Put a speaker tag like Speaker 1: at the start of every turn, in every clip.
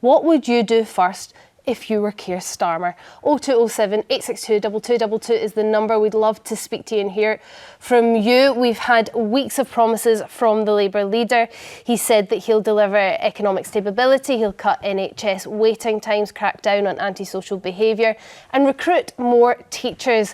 Speaker 1: What would you do first if you were Keir Starmer? 0207 862 2222 is the number. We'd love to speak to you and hear from you. We've had weeks of promises from the Labour leader. He said that he'll deliver economic stability, he'll cut NHS waiting times, crack down on antisocial behaviour and recruit more teachers.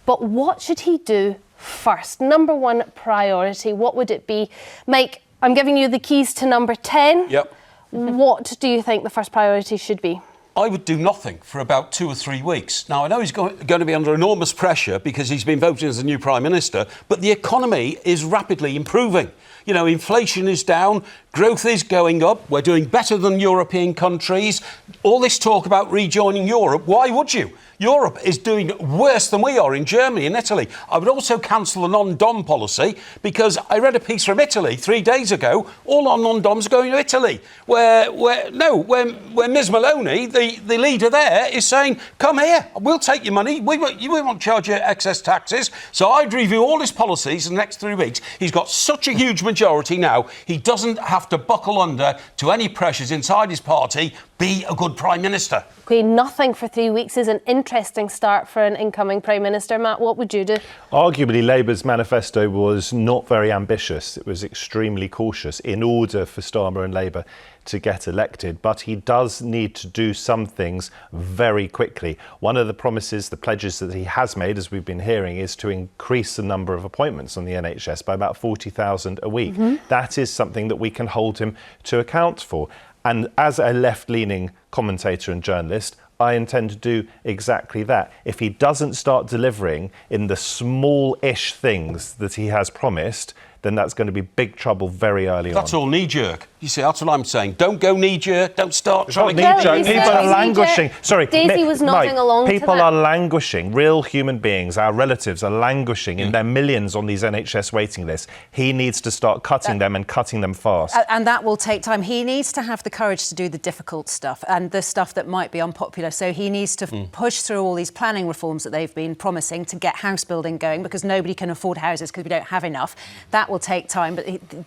Speaker 1: But what should he do first? Number one priority, what would it be? Mike, I'm giving you the keys to number 10.
Speaker 2: Yep.
Speaker 1: What do you think the first priority should be?
Speaker 2: I would do nothing for about 2 or 3 weeks. Now, I know he's going to be under enormous pressure because he's been voted as the new Prime Minister, but the economy is rapidly improving. You know, inflation is down, growth is going up, we're doing better than European countries. All this talk about rejoining Europe, why would you? Europe is doing worse than we are in Germany and Italy. I would also cancel the non-dom policy because I read a piece from Italy 3 days ago. All our non-doms are going to Italy, where Ms Maloney, the leader there, is saying, come here, we'll take your money, we won't charge you excess taxes. So I'd review all his policies in the next 3 weeks. He's got such a huge majority now, he doesn't have to buckle under to any pressures inside his party. Be a good Prime Minister.
Speaker 1: OK, nothing for 3 weeks is an interesting start for an incoming Prime Minister. Matt, what would you do?
Speaker 3: Arguably, Labour's manifesto was not very ambitious. It was extremely cautious in order for Starmer and Labour to get elected. But he does need to do some things very quickly. One of the promises, the pledges that he has made, as we've been hearing, is to increase the number of appointments on the NHS by about 40,000 a week. That is something that we can hold him to account for. And as a left-leaning commentator and journalist, I intend to do exactly that. If he doesn't start delivering in the small-ish things that he has promised, then that's going to be big trouble very early on.
Speaker 2: That's all knee-jerk. You see, that's what I'm saying. Don't go knee-jerk. Don't start trying to...
Speaker 3: knee-jerk. People are languishing. Sorry,
Speaker 1: Daisy was nodding along to that.
Speaker 3: People are languishing. Real human beings, our relatives, are languishing in their millions on these NHS waiting lists. He needs to start cutting them and cutting them fast.
Speaker 4: And that will take time. He needs to have the courage to do the difficult stuff and the stuff that might be unpopular. So he needs to push through all these planning reforms that they've been promising to get house building going, because nobody can afford houses because we don't have enough. That will take time.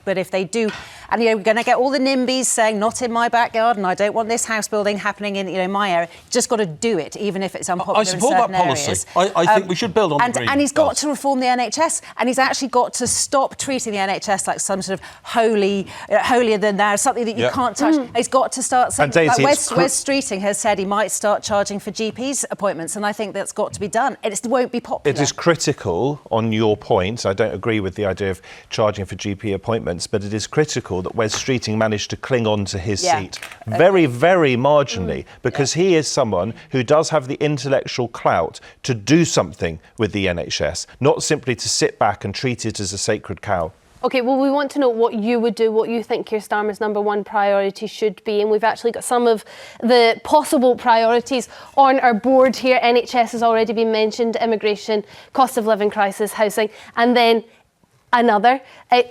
Speaker 4: But if they do, and we're going to get all the NIMBYs saying not in my backyard and I don't want this house building happening in my area. Just got to do it, even if it's unpopular.
Speaker 2: I support
Speaker 4: in certain
Speaker 2: that policy.
Speaker 4: Areas.
Speaker 2: I think we should build on the green.
Speaker 4: And he's got to reform the NHS, and he's actually got to stop treating the NHS like some sort of holier than thou, something that you can't touch. He's got to start saying, like Wes Streeting has said he might start charging for GPs appointments, and I think that's got to be done. It won't be popular.
Speaker 3: It is critical, on your point, I don't agree with the idea of charging for GP appointments, but it is critical that Wes Streeting managed to cling on to his seat very, very marginally, because he is someone who does have the intellectual clout to do something with the NHS, not simply to sit back and treat it as a sacred cow.
Speaker 1: OK, well, we want to know what you would do, what you think Keir Starmer's number one priority should be. And we've actually got some of the possible priorities on our board here. NHS has already been mentioned, immigration, cost of living crisis, housing, and then another.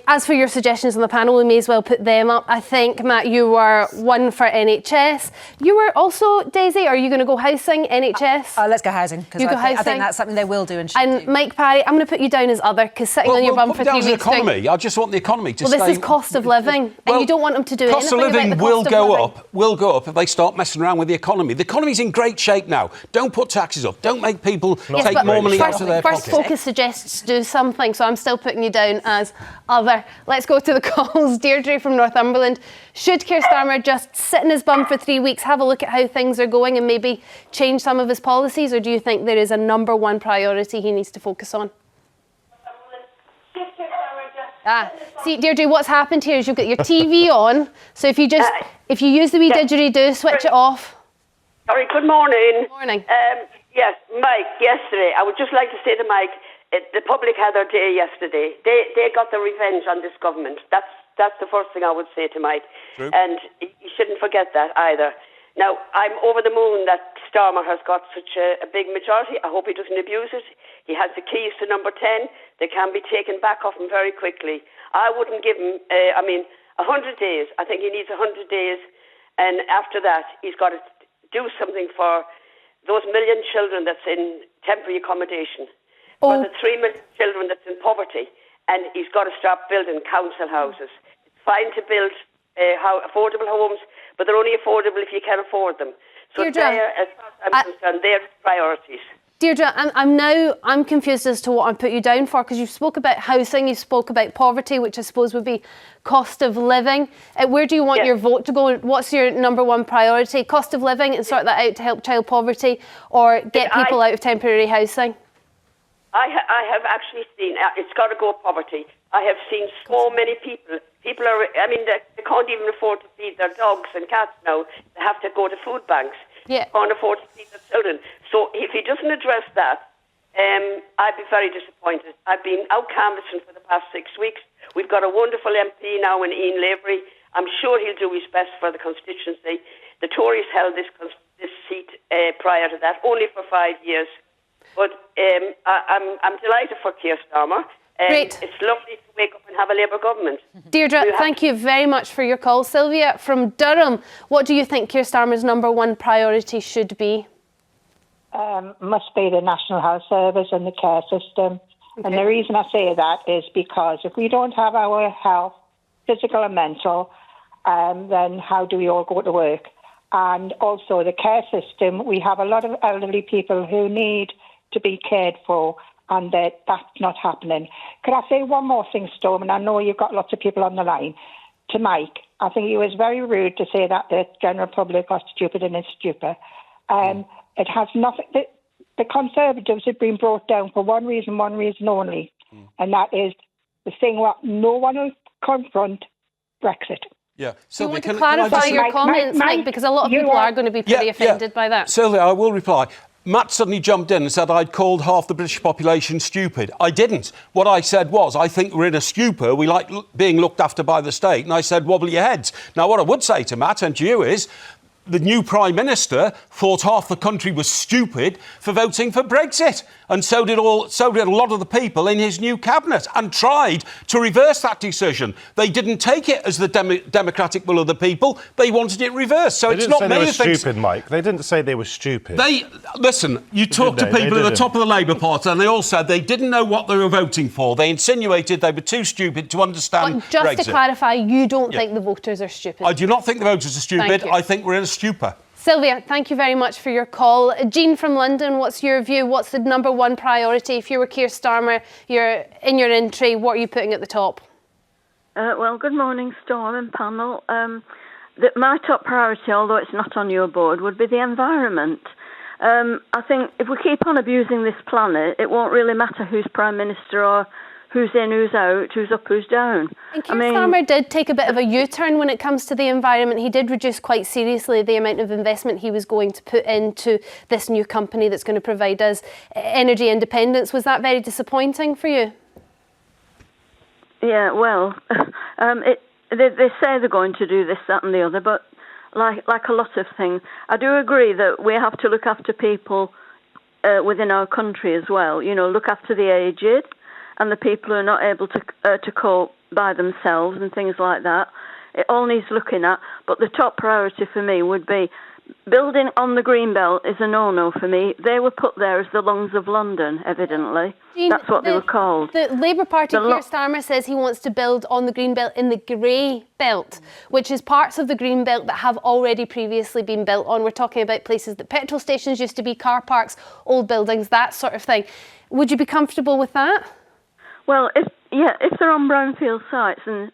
Speaker 1: As for your suggestions on the panel, we may as well put them up. I think, Matt, you were one for NHS. You were also, Daisy, are you going to go housing, NHS?
Speaker 4: Let's go housing, because I think that's something they will do and should do.
Speaker 1: And Mike Parry, I'm going to put you down as other, because sitting on your bum for 3 weeks...
Speaker 2: economy. I just want the economy to stay...
Speaker 1: Well, this is cost of living, and you don't want them to do anything about the cost of living.
Speaker 2: Cost of living will go up if they start messing around with the economy. The economy's in great shape now. Don't put taxes up. Don't make people take more money out of their pockets.
Speaker 1: First Focus suggests do something, so I'm still putting you down as other. Let's go to the calls. Deirdre from Northumberland. Should Keir Starmer just sit in his bum for 3 weeks, have a look at how things are going and maybe change some of his policies, or do you think there is a number one priority he needs to focus on? See, Deirdre, what's happened here is you've got your TV on, so if you use the wee didgeridoo, switch it off.
Speaker 5: Sorry, good morning.
Speaker 1: Morning.
Speaker 5: Yes, Mike, yesterday, I would just like to say to Mike, the public had their day yesterday. They got their revenge on this government. That's the first thing I would say to Mike.
Speaker 2: True.
Speaker 5: And you shouldn't forget that either. Now, I'm over the moon that Starmer has got such a big majority. I hope he doesn't abuse it. He has the keys to number 10. They can be taken back off him very quickly. I wouldn't give him, 100 days. I think he needs 100 days. And after that, he's got to do something for those million children that's in temporary accommodation. For the 3 million children that's in poverty. And he's got to stop building council houses. It's fine to build affordable homes, but they're only affordable if you can afford them. So
Speaker 1: Deirdre,
Speaker 5: as far as I'm concerned, they're priorities.
Speaker 1: Deirdre, I'm confused as to what I put you down for, because you spoke about housing, you spoke about poverty, which I suppose would be cost of living. Where do you want your vote to go? What's your number one priority? Cost of living and sort that out to help child poverty, or get people out of temporary housing?
Speaker 5: I have actually seen, it's got to go poverty. I have seen so many people. People are, they can't even afford to feed their dogs and cats now. They have to go to food banks.
Speaker 1: Yeah.
Speaker 5: Can't afford to feed their children. So if he doesn't address that, I'd be very disappointed. I've been out canvassing for the past 6 weeks. We've got a wonderful MP now in Ian Lavery. I'm sure he'll do his best for the constituency. The Tories held this seat prior to that, only for 5 years. But I'm delighted for Keir Starmer.
Speaker 1: Great.
Speaker 5: It's lovely to wake up and have a Labour government.
Speaker 1: Deirdre, thank you very much for your call. Sylvia from Durham, what do you think Keir Starmer's number one priority should be?
Speaker 6: Must be the National Health Service and the care system. Okay. And the reason I say that is because if we don't have our health, physical and mental, then how do we all go to work? And also the care system, we have a lot of elderly people who need to be cared for, and that's not happening. Could I say one more thing, Storm? And I know you've got lots of people on the line. To Mike, I think he was very rude to say that the general public are stupid and is stupid. It has nothing. The Conservatives have been brought down for one reason only, and that is the thing what no one will confront: Brexit.
Speaker 2: Yeah.
Speaker 1: So you want to clarify your comments, Mike, because a lot of people are going to be pretty offended by that.
Speaker 2: Sylvia, I will reply. Matt suddenly jumped in and said I'd called half the British population stupid. I didn't. What I said was, I think we're in a stupor. We like being looked after by the state. And I said, wobble your heads. Now, what I would say to Matt and to you is, the new Prime Minister thought half the country was stupid for voting for Brexit. And so did a lot of the people in his new cabinet, and tried to reverse that decision. They didn't take it as the democratic will of the people. They wanted it reversed. So it's not me who thinks...
Speaker 3: They didn't say they were stupid, Mike. They didn't say they were stupid.
Speaker 2: Listen, you talk to people at the top of the Labour Party and they all said they didn't know what they were voting for. They insinuated they were too stupid to understand
Speaker 1: But just
Speaker 2: Brexit.
Speaker 1: to clarify, you don't think the voters are stupid?
Speaker 2: I do not think the voters are stupid. I think we're in a stupor.
Speaker 1: Sylvia, thank you very much for your call. Jean from London, what's your view? What's the number one priority? If you were Keir Starmer, you're in your entry, what are you putting at the top?
Speaker 7: Well, good morning, Storm and panel. My top priority, although it's not on your board, would be the environment. I think if we keep on abusing this planet, it won't really matter who's Prime Minister or who's in, who's out, who's up, who's down.
Speaker 1: And Keir Starmer did take a bit of a U-turn when it comes to the environment. He did reduce quite seriously the amount of investment he was going to put into this new company that's going to provide us energy independence. Was that very disappointing for you?
Speaker 7: Yeah, well, they say they're going to do this, that and the other, but like a lot of things, I do agree that we have to look after people within our country as well. You know, look after the aged and the people who are not able to cope by themselves and things like that. It all needs looking at, but the top priority for me would be building on the Greenbelt is a no-no for me. They were put there as the lungs of London, evidently.
Speaker 1: Jean,
Speaker 7: that's what they were called.
Speaker 1: The Labour Party, Keir Starmer says he wants to build on the Greenbelt in the grey belt, which is parts of the Greenbelt that have already previously been built on. We're talking about places that petrol stations used to be, car parks, old buildings, that sort of thing. Would you be comfortable with that?
Speaker 7: Well, if they're on brownfield sites and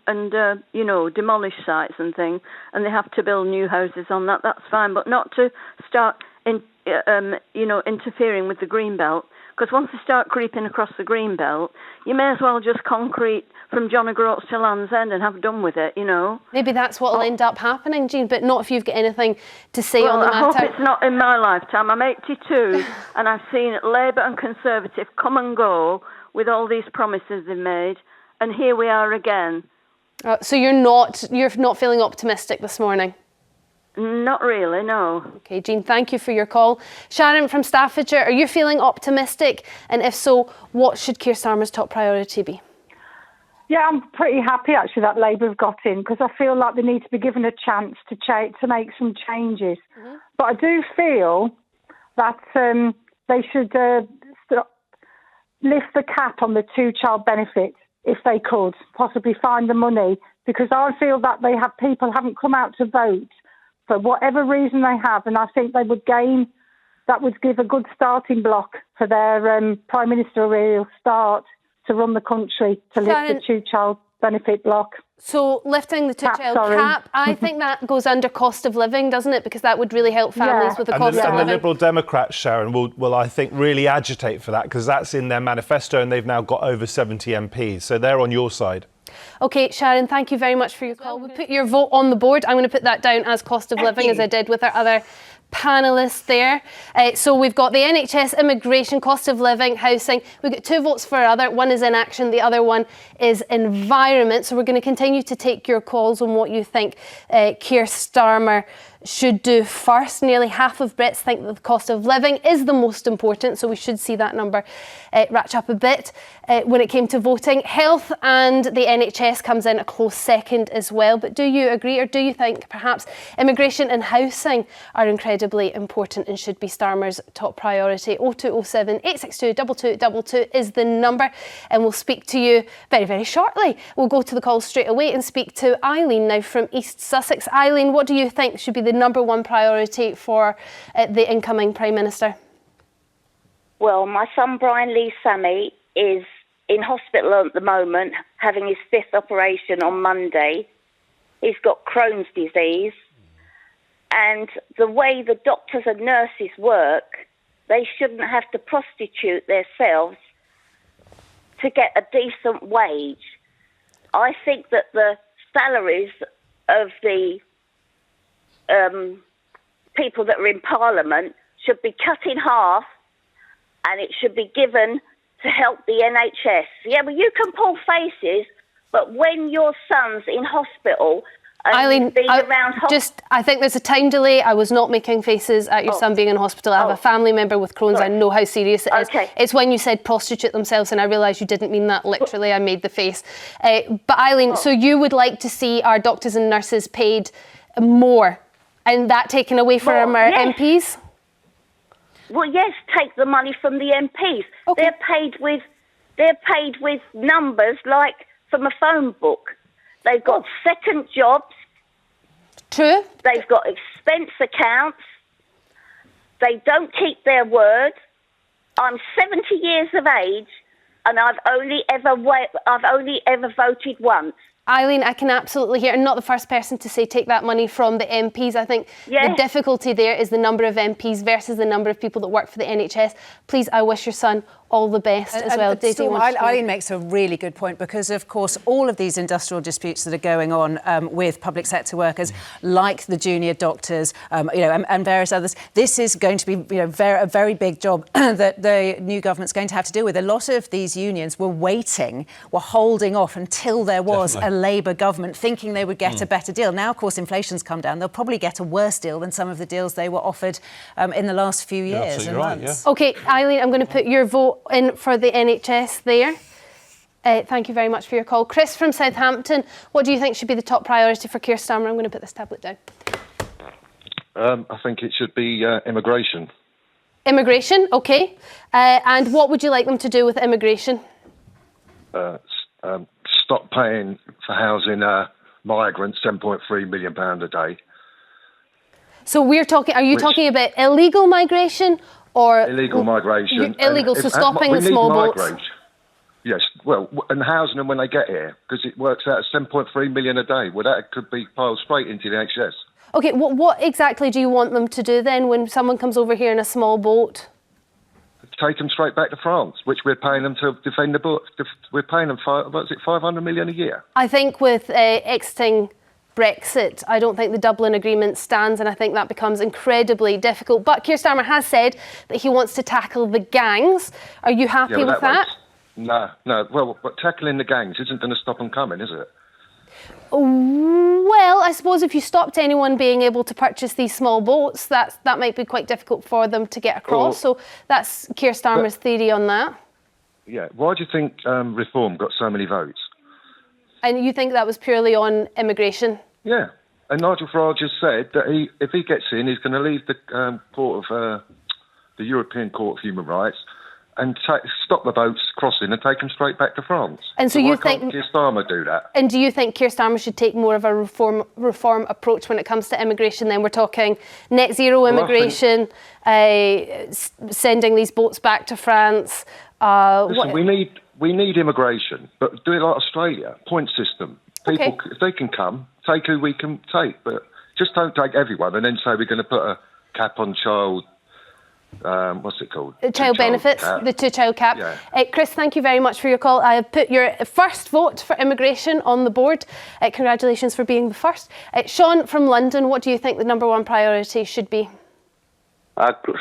Speaker 7: demolished sites and things, and they have to build new houses on that, that's fine. But not to start interfering with the Greenbelt, because once they start creeping across the Greenbelt, you may as well just concrete from John O'Groats to Land's End and have done with it, you know.
Speaker 1: Maybe that's what will end up happening, Jean, but not if you've got anything to say on the matter.
Speaker 7: I hope it's not in my lifetime. I'm 82 and I've seen Labour and Conservative come and go with all these promises they've made, and here we are again.
Speaker 1: So you're not feeling optimistic this morning?
Speaker 7: Not really, no.
Speaker 1: Okay, Jean, thank you for your call. Sharon from Staffordshire, are you feeling optimistic? And if so, what should Keir Starmer's top priority be?
Speaker 6: Yeah, I'm pretty happy actually that Labour have got in, because I feel like they need to be given a chance to make some changes. Mm-hmm. But I do feel that they should lift the cap on the two-child benefit if they could, possibly find the money because I feel that people haven't come out to vote for whatever reason they have, and I think they would gain. That would give a good starting block for their Prime Ministerial start to run the country, to lift the two-child benefit block.
Speaker 1: So lifting the two-child cap, I think that goes under cost of living, doesn't it? Because that would really help families with the cost of living.
Speaker 3: And the Liberal Democrats, Sharon, will I think really agitate for that, because that's in their manifesto and they've now got over 70 MPs. So they're on your side. OK, Sharon, thank you very much for your call. We'll put your vote on the board. I'm going to put that down as cost of living, as I did with our other panellists there. So we've got the NHS, immigration, cost of living, housing. We've got 2 votes for our other. One is inaction, the other one is environment. So we're going to continue to take your calls on what you think Keir Starmer should do first. Nearly half of Brits think that the cost of living is the most important, so we should see that number ratchet up a bit. When it came to voting, health and the NHS comes in a close second as well. But do you agree, or do you think perhaps immigration and housing are incredibly important and should be Starmer's top priority? 0207 862 2222 is the number, and we'll speak to you very, very shortly. We'll go to the call straight away and speak to Eileen now from East Sussex. Eileen, what do you think should be the number one priority for the incoming Prime Minister?
Speaker 8: Well, my son Brian Lee Sammy is in hospital at the moment, having his 5th operation on Monday. He's got Crohn's disease. And the way the doctors and nurses work, they shouldn't have to prostitute themselves to get a decent wage. I think that the salaries of the people that are in Parliament should be cut in half, and it should be given to help the NHS. Yeah, well, you can pull faces, but when your son's in hospital and
Speaker 1: Eileen,
Speaker 8: being around
Speaker 1: I think there's a time delay. I was not making faces at your son being in hospital. I have a family member with Crohn's.
Speaker 8: Sorry.
Speaker 1: I know how serious it is.
Speaker 8: Okay.
Speaker 1: It's when you said prostitute themselves, and I realised you didn't mean that literally. I made the face. But Eileen, so you would like to see our doctors and nurses paid more, and that taken away from our MPs?
Speaker 8: Well, yes, take the money from the MPs. Okay. They're paid with numbers like from a phone book. They've got second jobs.
Speaker 1: True.
Speaker 8: They've got expense accounts. They don't keep their word. I'm 70 years of age, and I've only ever voted once.
Speaker 1: Eileen, I can absolutely hear, and not the first person to say take that money from the MPs. I think the difficulty there is the number of MPs versus the number of people that work for the NHS. Please, I wish your son all the best as well.
Speaker 4: Eileen makes a really good point, because, of course, all of these industrial disputes that are going on with public sector workers, like the junior doctors, and various others, this is going to be a very big job that the new government's going to have to deal with. A lot of these unions were holding off until there was a Labour government, thinking they would get a better deal. Now, of course, inflation's come down. They'll probably get a worse deal than some of the deals they were offered in the last few years and months.
Speaker 1: OK, Eileen, I'm going to put your vote in for the NHS there. Thank you very much for your call. Chris from Southampton, what do you think should be the top priority for Keir Starmer? I'm going to put this tablet down.
Speaker 9: I think it should be immigration.
Speaker 1: Immigration, OK. And what would you like them to do with immigration?
Speaker 9: Stop paying for housing migrants £7.3 million a day.
Speaker 1: So are you talking about illegal migration? Or
Speaker 9: illegal migration.
Speaker 1: Illegal, so stopping the small boats.
Speaker 9: Yes, well, and housing them when they get here, because it works out at £7.3 million a day. Well, that could be piled straight into the NHS. OK,
Speaker 1: what exactly do you want them to do then when someone comes over here in a small boat?
Speaker 9: Take them straight back to France, which we're paying them to defend the boat. We're paying them, $500 million a year?
Speaker 1: I think with exiting Brexit, I don't think the Dublin Agreement stands, and I think that becomes incredibly difficult. But Keir Starmer has said that he wants to tackle the gangs. Are you happy with that?
Speaker 9: No. Well, but tackling the gangs isn't going to stop them coming, is it?
Speaker 1: Well, I suppose if you stopped anyone being able to purchase these small boats, that might be quite difficult for them to get across. So that's Keir Starmer's theory on that.
Speaker 9: Yeah. Why do you think Reform got so many votes?
Speaker 1: And you think that was purely on immigration?
Speaker 9: Yeah. And Nigel Farage has said that if he gets in, he's going to leave the the European Court of Human Rights, and stop the boats crossing and take them straight back to France.
Speaker 1: And so
Speaker 9: why
Speaker 1: you
Speaker 9: can't
Speaker 1: think
Speaker 9: Keir Starmer do that?
Speaker 1: And do you think Keir Starmer should take more of a reform approach when it comes to immigration? Then we're talking net zero immigration, sending these boats back to France.
Speaker 9: Listen, we need immigration, but do it like Australia, point system. People, if they can come, take who we can take, but just don't take everyone and then say we're going to put a cap on child. What's it called?
Speaker 1: Child benefits, the two-child cap.
Speaker 9: Yeah.
Speaker 1: Chris, thank you very much for your call. I have put your first vote for immigration on the board. Congratulations for being the first. Sean from London, what do you think the number one priority should be?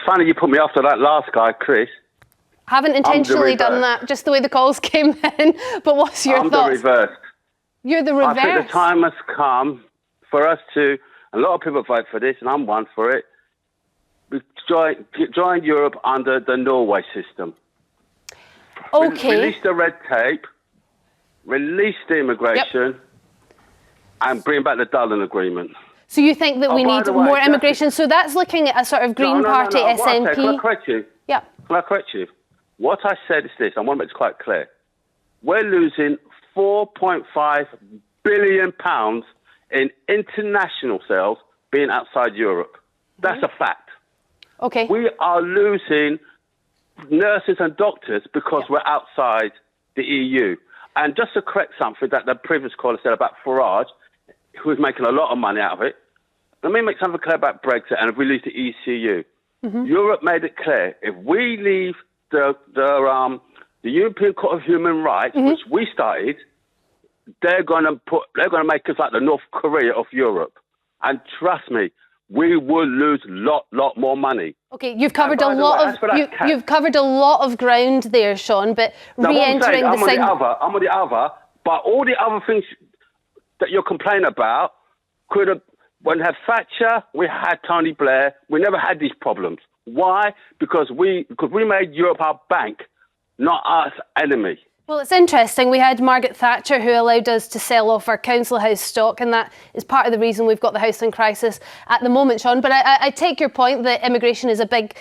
Speaker 10: Funny you put me after that last guy, Chris.
Speaker 1: Haven't intentionally done that, just the way the calls came in. But what's your thoughts?
Speaker 10: I'm the reverse.
Speaker 1: You're the reverse?
Speaker 10: I think the time has come for us to, a lot of people vote for this, and I'm one for it, join Europe under the Norway system.
Speaker 1: Okay.
Speaker 10: Release the red tape, release the immigration, and bring back the Dublin Agreement.
Speaker 1: So you think that we need more immigration? So that's looking at a sort of Green Party SNP.
Speaker 10: Can I correct you?
Speaker 1: Yeah.
Speaker 10: Can I correct you? What I said is this, I want to make it quite clear. We're losing £4.5 billion in international sales being outside Europe. That's a fact.
Speaker 1: Okay.
Speaker 10: We are losing nurses and doctors because we're outside the EU. And just to correct something that the previous caller said about Farage, who's making a lot of money out of it, let me make something clear about Brexit and if we leave the ECU. Europe made it clear, if we leave the European Court of Human Rights, which we started, they're going to make us like the North Korea of Europe. And trust me, we will lose lot more money.
Speaker 1: Okay, you've covered you've covered a lot of ground there, Sean. But re-entering
Speaker 10: I'm on the other. But all the other things that you're complaining about could have. When we had Thatcher, we had Tony Blair. We never had these problems. Why? Because we made Europe our bank, not our enemy.
Speaker 1: Well, it's interesting. We had Margaret Thatcher who allowed us to sell off our council house stock, and that is part of the reason we've got the housing crisis at the moment, Sean. But I take your point that immigration is a big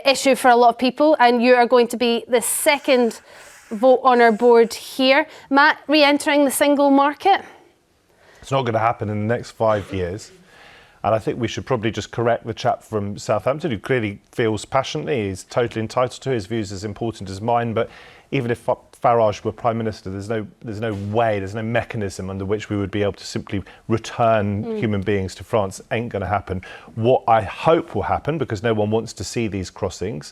Speaker 1: issue for a lot of people, and you are going to be the second vote on our board here. Matt, re-entering the single market?
Speaker 3: It's not going to happen in the next 5 years. And I think we should probably just correct the chap from Southampton who clearly feels passionately. He's totally entitled to his views, as important as mine. But even if Farage were Prime Minister, there's no way, there's no mechanism under which we would be able to simply return human beings to France. Ain't going to happen. What I hope will happen, because no one wants to see these crossings,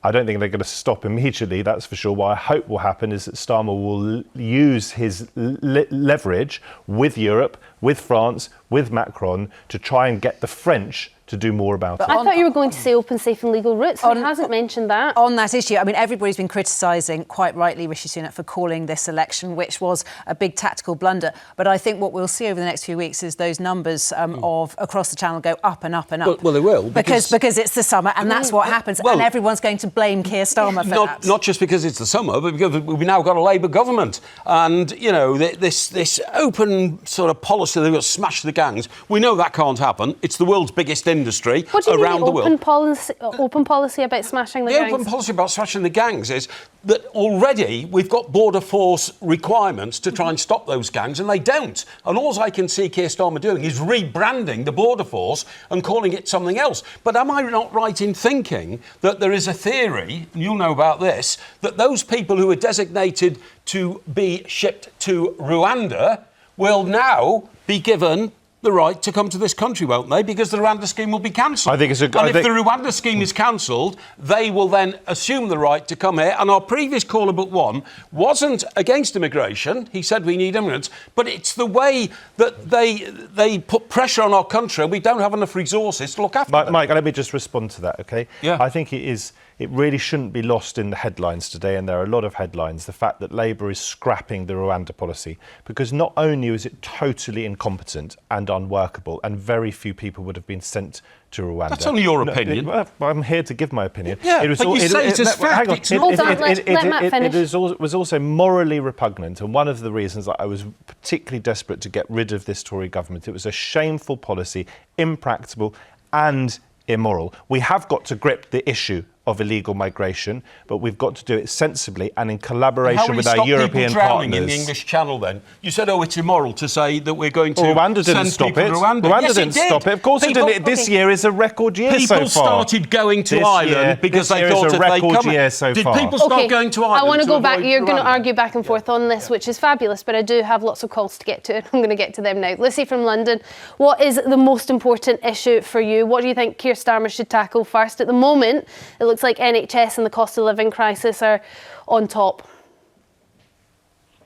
Speaker 3: I don't think they're going to stop immediately, that's for sure. What I hope will happen is that Starmer will use his leverage with Europe, with France, with Macron, to try and get the French to do more about it.
Speaker 1: I thought you were going to say open, safe and legal routes. He hasn't mentioned that.
Speaker 4: On that issue, I mean, everybody's been criticising, quite rightly, Rishi Sunak for calling this election, which was a big tactical blunder. But I think what we'll see over the next few weeks is those numbers of across the channel go up and up and up.
Speaker 2: Well, they will.
Speaker 4: Because it's the summer, and that's what happens. And everyone's going to blame Keir Starmer for that.
Speaker 2: Not just because it's the summer, but because we've now got a Labour government. And, you know, this open sort of policy, they've got to smash the gangs. We know that can't happen. It's the world's biggest industry.
Speaker 1: What do you
Speaker 2: around the
Speaker 1: mean
Speaker 2: world.
Speaker 1: open policy about smashing the gangs?
Speaker 2: The open policy about smashing the gangs is that already we've got border force requirements to try and stop those gangs, and they don't. And all I can see Keir Starmer doing is rebranding the border force and calling it something else. But am I not right in thinking that there is a theory, you'll know about this, that those people who are designated to be shipped to Rwanda will now be given the right to come to this country, won't they? Because the Rwanda scheme will be cancelled.
Speaker 3: I think it's
Speaker 2: if the Rwanda scheme is cancelled, they will then assume the right to come here. And our previous caller, but one, wasn't against immigration. He said we need immigrants, but it's the way that they put pressure on our country and we don't have enough resources to look after them.
Speaker 3: Mike, let me just respond to that, OK?
Speaker 2: Yeah.
Speaker 3: I think it really shouldn't be lost in the headlines today, and there are a lot of headlines, the fact that Labour is scrapping the Rwanda policy, because not only is it totally incompetent and unworkable, and very few people would have been sent to Rwanda.
Speaker 2: That's only your opinion.
Speaker 3: I'm here to give my opinion.
Speaker 2: Yeah, but you say it's as fact.
Speaker 3: It was also morally repugnant, and one of the reasons that I was particularly desperate to get rid of this Tory government. It was a shameful policy, impractical and immoral. We have got to grip the issue of illegal migration, but we've got to do it sensibly and in collaboration with our
Speaker 2: How will you stop
Speaker 3: European
Speaker 2: people drowning
Speaker 3: partners.
Speaker 2: in the English Channel then? You said, it's immoral to say that we're going to
Speaker 3: Rwanda didn't
Speaker 2: send
Speaker 3: stop
Speaker 2: people
Speaker 3: it.
Speaker 2: to Rwanda.
Speaker 3: Rwanda
Speaker 2: Yes,
Speaker 3: didn't stop it. Of course it didn't. This year is a record year so far.
Speaker 2: People started going to Ireland because they thought
Speaker 3: a record year so
Speaker 2: Did
Speaker 3: far.
Speaker 2: people start going to Ireland?
Speaker 1: I want to go back.
Speaker 2: avoid
Speaker 1: You're going to
Speaker 2: Rwanda?
Speaker 1: argue back and forth on this, which is fabulous, but I do have lots of calls to get to. I'm going to get to them now. Lucy from London, what is the most important issue for you? What do you think Keir Starmer should tackle first? At the moment, it looks like NHS and the cost of living crisis are on top.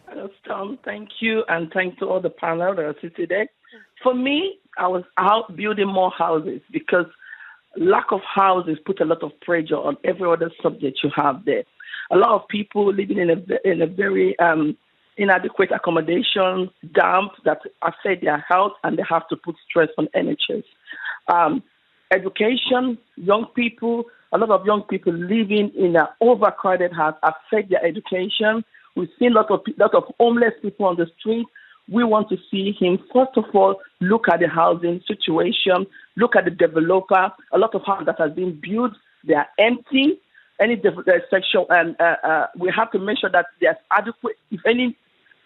Speaker 11: Hello, Tom. Thank you, and thanks to all the panel that are sitting today. For me, I was out building more houses because lack of houses put a lot of pressure on every other subject you have there. A lot of people living in a very inadequate accommodation, damp, that affect their health, and they have to put stress on NHS. Education, young people, a lot of young people living in an overcrowded house affect their education. We've seen a lot of homeless people on the street. We want to see him, first of all, look at the housing situation, look at the developer. A lot of houses that have been built, they are empty. Any section, and we have to make sure that there's adequate. If any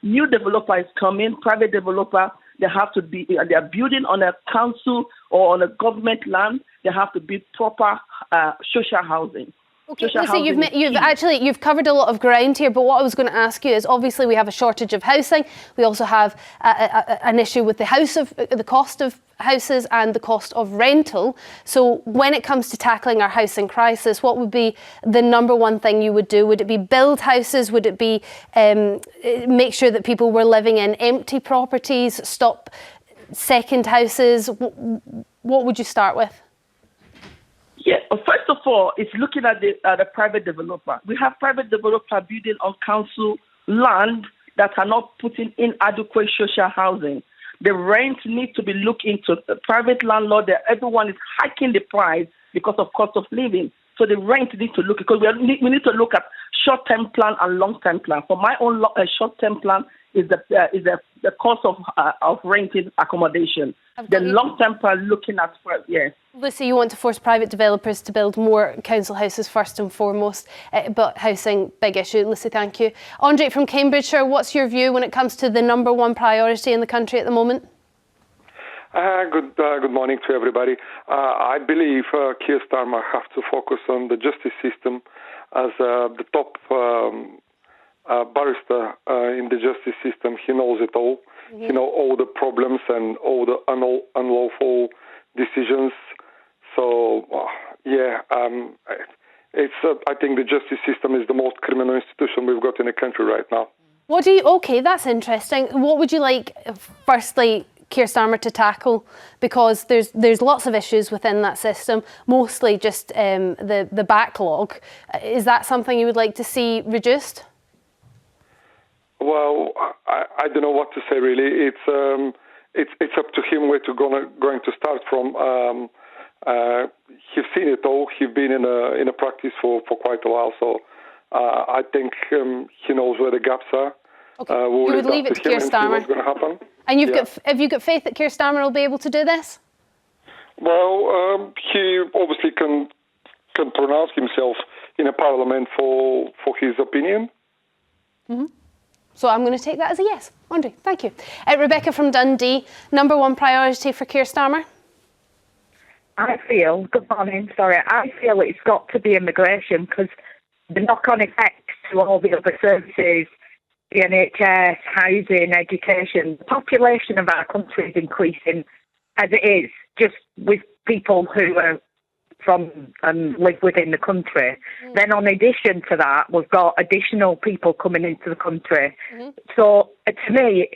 Speaker 11: new developer is coming, private developer, they have to be. They are building on a council or on a government land. They have to be proper social housing.
Speaker 1: Okay, Lucy, you've covered a lot of ground here, but what I was going to ask you is, obviously we have a shortage of housing. We also have an issue with the cost of houses and the cost of rental. So when it comes to tackling our housing crisis, what would be the number one thing you would do? Would it be build houses? Would it be make sure that people were living in empty properties, stop second houses? What would you start with?
Speaker 11: Yeah, first of all, it's looking at the private developer. We have private developer building on council land that are not putting in adequate social housing. The rent needs to be looked into. The private landlord, everyone is hiking the price because of cost of living. So the rent needs to look, because we need to look at short-term plan and long-term plan. For my own short-term plan is the cost of renting accommodation. The long-term plan looking at,
Speaker 1: Lucy, you want to force private developers to build more council houses first and foremost, but housing, big issue. Lucy, thank you. Andre from Cambridgeshire, what's your view when it comes to the number one priority in the country at the moment?
Speaker 12: Good morning to everybody. I believe Keir Starmer has to focus on the justice system as the top barrister in the justice system. He knows it all. Mm-hmm. He knows all the problems and all the unlawful decisions. So, I think the justice system is the most criminal institution we've got in the country right now.
Speaker 1: Okay, that's interesting. What would you like, firstly, Keir Starmer to tackle? Because there's lots of issues within that system, mostly just the backlog. Is that something you would like to see reduced?
Speaker 12: Well, I don't know what to say really. It's up to him where to going to start from. He's seen it all. He's been in a practice for quite a while, so I think he knows where the gaps are.
Speaker 1: Okay. You would leave it to Keir Starmer.
Speaker 12: What's going to happen?
Speaker 1: And have you got faith that Keir Starmer will be able to do this?
Speaker 12: Well, he obviously can pronounce himself in a parliament for his opinion.
Speaker 1: Mm-hmm. So I'm going to take that as a yes. Andre, thank you. Rebecca from Dundee, number one priority for Keir Starmer?
Speaker 13: Good morning, I feel it's got to be immigration, because the knock-on effects to all the other services, the NHS, housing, education, the population of our country is increasing as it is, just with people who are from and live within the country. Then on addition to that, we've got additional people coming into the country. Mm-hmm. So to me,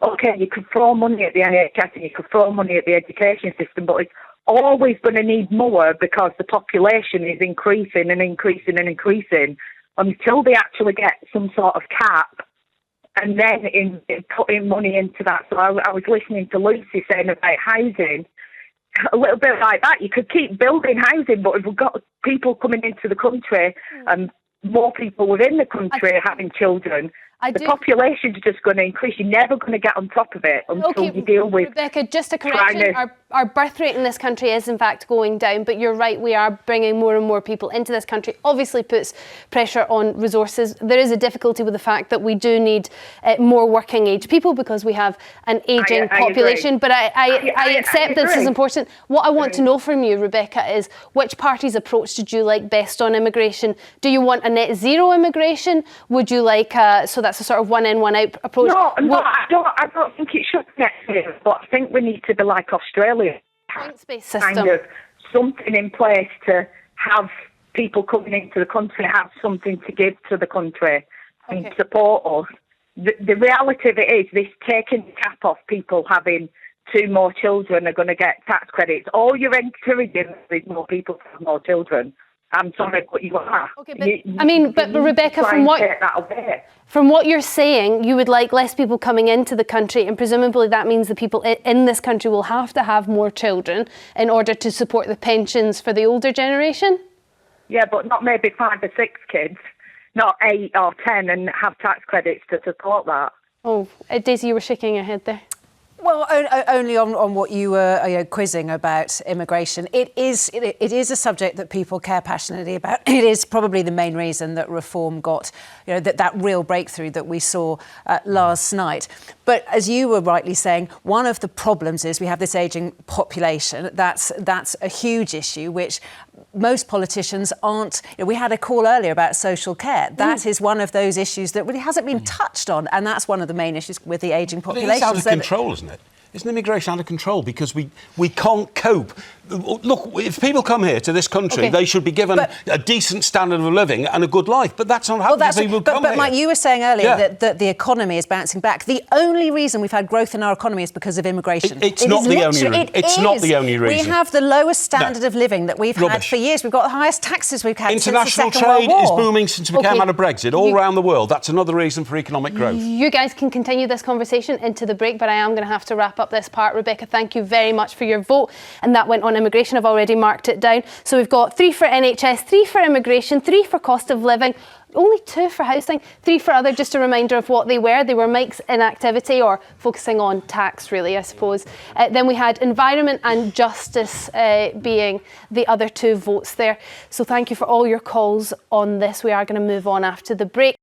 Speaker 13: okay, you could throw money at the NHS and you could throw money at the education system, but it's always going to need more because the population is increasing and increasing and increasing until they actually get some sort of cap, and then in putting money into that. So I was listening to Lucy saying about housing. A little bit like that. You could keep building housing, but if we've got people coming into the country and more people within the country having children, the population is just going to increase. You're never going to get on top of it until you deal with...
Speaker 1: Rebecca, just a correction. our birth rate in this country is in fact going down, but you're right, we are bringing more and more people into this country. Obviously puts pressure on resources. There is a difficulty with the fact that we do need more working age people because we have an ageing population. But I accept this is important. What I want to know from you, Rebecca, is which party's approach did you like best on immigration? Do you want a net zero immigration? Would you like so that's a sort of one in, one out approach?
Speaker 13: No, I don't think it should be net zero, but I think we need to be like Australia.
Speaker 1: Points-based system.
Speaker 13: Kind of something in place to have people coming into the country have something to give to the country and support us. The reality of it is this taking the cap off people having 2 more children are going to get tax credits. All you're encouraging is more people to have more children. I'm sorry, but you are.
Speaker 1: Okay, but Rebecca, from what you're saying, you would like less people coming into the country, and presumably that means the people in this country will have to have more children in order to support the pensions for the older generation?
Speaker 13: Yeah, but not maybe 5 or 6 kids, not 8 or 10, and have tax credits to support that.
Speaker 1: Oh, Daisy, you were shaking your head there.
Speaker 4: Well, only on what you were quizzing about immigration. It is a subject that people care passionately about. It is probably the main reason that reform got, that real breakthrough that we saw last night. But as you were rightly saying, one of the problems is we have this ageing population. That's a huge issue, which most politicians aren't. We had a call earlier about social care. That is one of those issues that really hasn't been touched on, and that's one of the main issues with the ageing population.
Speaker 2: But it's out of control, isn't it? Isn't immigration out of control? Because we can't cope. Look, if people come here to this country, they should be given a decent standard of living and a good life. But that's not how people come here.
Speaker 4: But Mike, you were saying earlier that the economy is bouncing back. The only reason we've had growth in our economy is because of immigration.
Speaker 2: It's not the only reason. It's not the only reason.
Speaker 4: We have the lowest standard of living that we've had for years. We've got the highest taxes we've had since the Second World War.
Speaker 2: International trade is booming since we came out of Brexit all around the world. That's another reason for economic growth.
Speaker 1: You guys can continue this conversation into the break, but I am going to have to wrap up this part. Rebecca, thank you very much for your vote. And that went on immigration. I've already marked it down. So we've got 3 for NHS, 3 for immigration, 3 for cost of living, only 2 for housing, 3 for other. Just a reminder of what they were. They were Mike's inactivity, or focusing on tax, really, I suppose. Then we had environment and justice being the other 2 votes there. So thank you for all your calls on this. We are going to move on after the break.